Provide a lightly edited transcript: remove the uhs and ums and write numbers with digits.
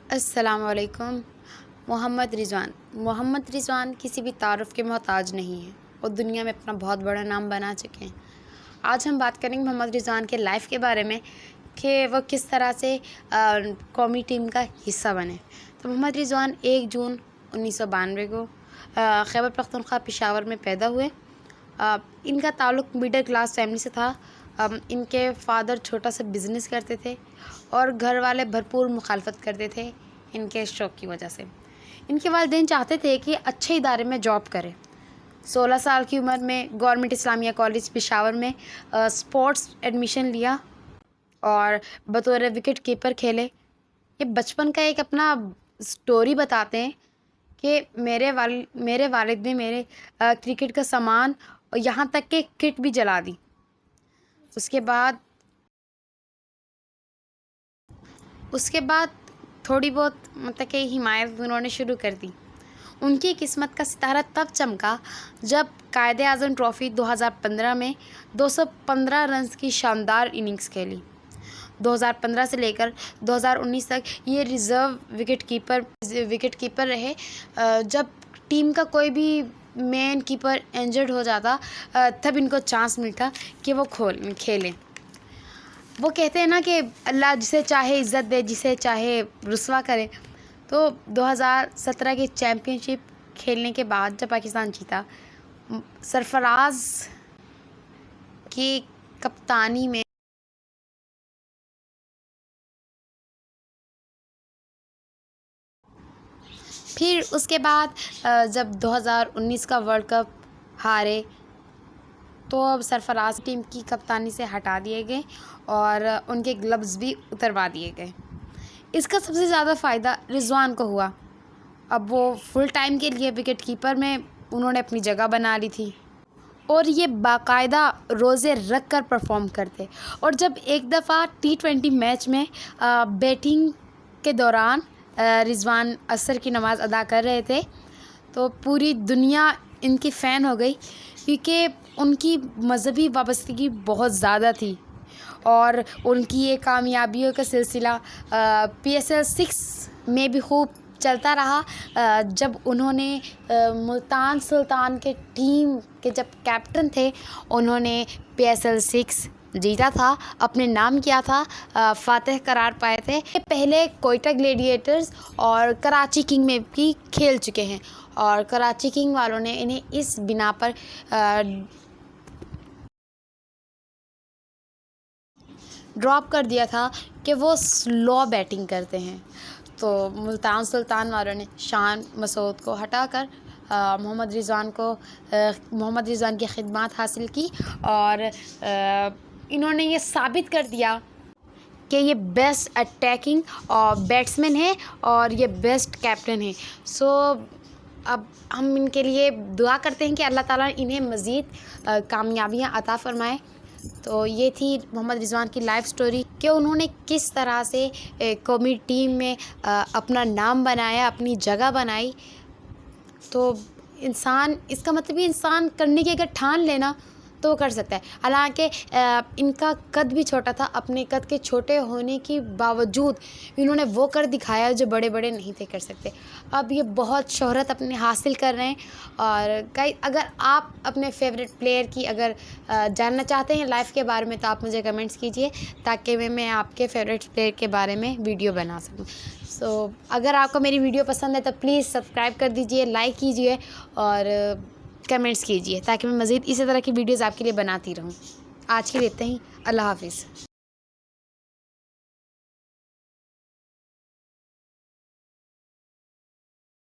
السلام علیکم۔ محمد رضوان کسی بھی تعارف کے محتاج نہیں ہیں اور دنیا میں اپنا بہت بڑا نام بنا چکے ہیں۔ آج ہم بات کریں گے محمد رضوان کے لائف کے بارے میں کہ وہ کس طرح سے قومی ٹیم کا حصہ بنے۔ تو محمد رضوان 1 جون 1992 کو خیبر پختونخوا پشاور میں پیدا ہوئے۔ ان کا تعلق مڈل کلاس فیملی سے تھا۔ ان کے فادر چھوٹا سا بزنس کرتے تھے اور گھر والے بھرپور مخالفت کرتے تھے ان کے شوق کی وجہ سے۔ ان کے والدین چاہتے تھے کہ اچھے ادارے میں جاب کرے۔ 16 سال کی عمر میں گورنمنٹ اسلامیہ کالج پشاور میں سپورٹس ایڈمیشن لیا اور بطور وکٹ کیپر کھیلے۔ یہ بچپن کا ایک اپنا سٹوری بتاتے ہیں کہ میرے والد نے میرے کرکٹ کا سامان اور یہاں تک کہ کٹ بھی جلا دی۔ اس کے بعد تھوڑی بہت مطلب کہ حمایت انہوں نے شروع کر دی۔ ان کی قسمت کا ستارہ تب چمکا جب قائد اعظم ٹرافی 2015 میں 215 رنز کی شاندار اننگز کھیلی۔ 2015 سے لے کر 2019 تک یہ ریزرو وکٹ کیپر رہے۔ جب ٹیم کا کوئی بھی مین کیپر انجرڈ ہو جاتا تب ان کو چانس ملتا کہ وہ کھیلیں۔ وہ کہتے ہیں نا کہ اللہ جسے چاہے عزت دے، جسے چاہے رسوا کرے۔ تو 2017 کی چیمپئن شپ کھیلنے کے بعد جب پاکستان جیتا، سرفراز کی کپتانی میں پھر اس کے بعد جب 2019 کا ورلڈ کپ ہارے تو اب سرفراز ٹیم کی کپتانی سے ہٹا دیے گئے اور ان کے گلوز بھی اتروا دیے گئے۔ اس کا سب سے زیادہ فائدہ رضوان کو ہوا۔ اب وہ فل ٹائم کے لیے وکٹ کیپر میں انہوں نے اپنی جگہ بنا لی تھی اور یہ باقاعدہ روزے رکھ کر پرفارم کرتے۔ اور جب ایک دفعہ T20 میچ میں بیٹنگ کے دوران رضوان عصر کی نماز ادا کر رہے تھے تو پوری دنیا ان کی فین ہو گئی، کیونکہ ان کی مذہبی وابستگی بہت زیادہ تھی اور ان کی یہ کامیابیوں کا سلسلہ PSL 6 میں بھی خوب چلتا رہا۔ جب انہوں نے ملتان سلطان کے ٹیم کے جب کیپٹن تھے، انہوں نے PSL 6 جیتا تھا، اپنے نام کیا تھا، فاتح قرار پائے تھے۔ پہلے کوئٹہ گلیڈیٹرز اور کراچی کنگ میں بھی کھیل چکے ہیں اور کراچی کنگ والوں نے انہیں اس بنا پر ڈراپ کر دیا تھا کہ وہ سلو بیٹنگ کرتے ہیں۔ تو ملتان سلطان والوں نے شان مسعود کو ہٹا کر محمد رضوان کی خدمات حاصل کی اور انہوں نے یہ ثابت کر دیا کہ یہ بیسٹ اٹیکنگ اور بیٹسمین ہے اور یہ بیسٹ کیپٹن ہے۔ اب ہم ان کے لیے دعا کرتے ہیں کہ اللہ تعالیٰ انہیں مزید کامیابیاں عطا فرمائے۔ تو یہ تھی محمد رضوان کی لائف سٹوری کہ انہوں نے کس طرح سے قومی ٹیم میں اپنا نام بنایا، اپنی جگہ بنائی۔ تو اس کا مطلب انسان کرنے کی اگر ٹھان لینا تو وہ کر سکتا ہے۔ حالانکہ ان کا قد بھی چھوٹا تھا، اپنے قد کے چھوٹے ہونے کے باوجود انہوں نے وہ کر دکھایا جو بڑے نہیں تھے کر سکتے۔ اب یہ بہت شہرت اپنے حاصل کر رہے ہیں۔ اور اگر آپ اپنے فیوریٹ پلیئر کی اگر جاننا چاہتے ہیں لائف کے بارے میں تو آپ مجھے کمنٹس کیجئے تاکہ میں آپ کے فیوریٹ پلیئر کے بارے میں ویڈیو بنا سکوں۔ اگر آپ کو میری ویڈیو پسند ہے تو پلیز سبسکرائب کر دیجئے، لائک کیجئے اور کمنٹس کیجئے تاکہ میں مزید اسی طرح کی ویڈیوز آپ کے لیے بناتی رہوں۔ آج کے لیے اتنا ہی۔ اللہ حافظ۔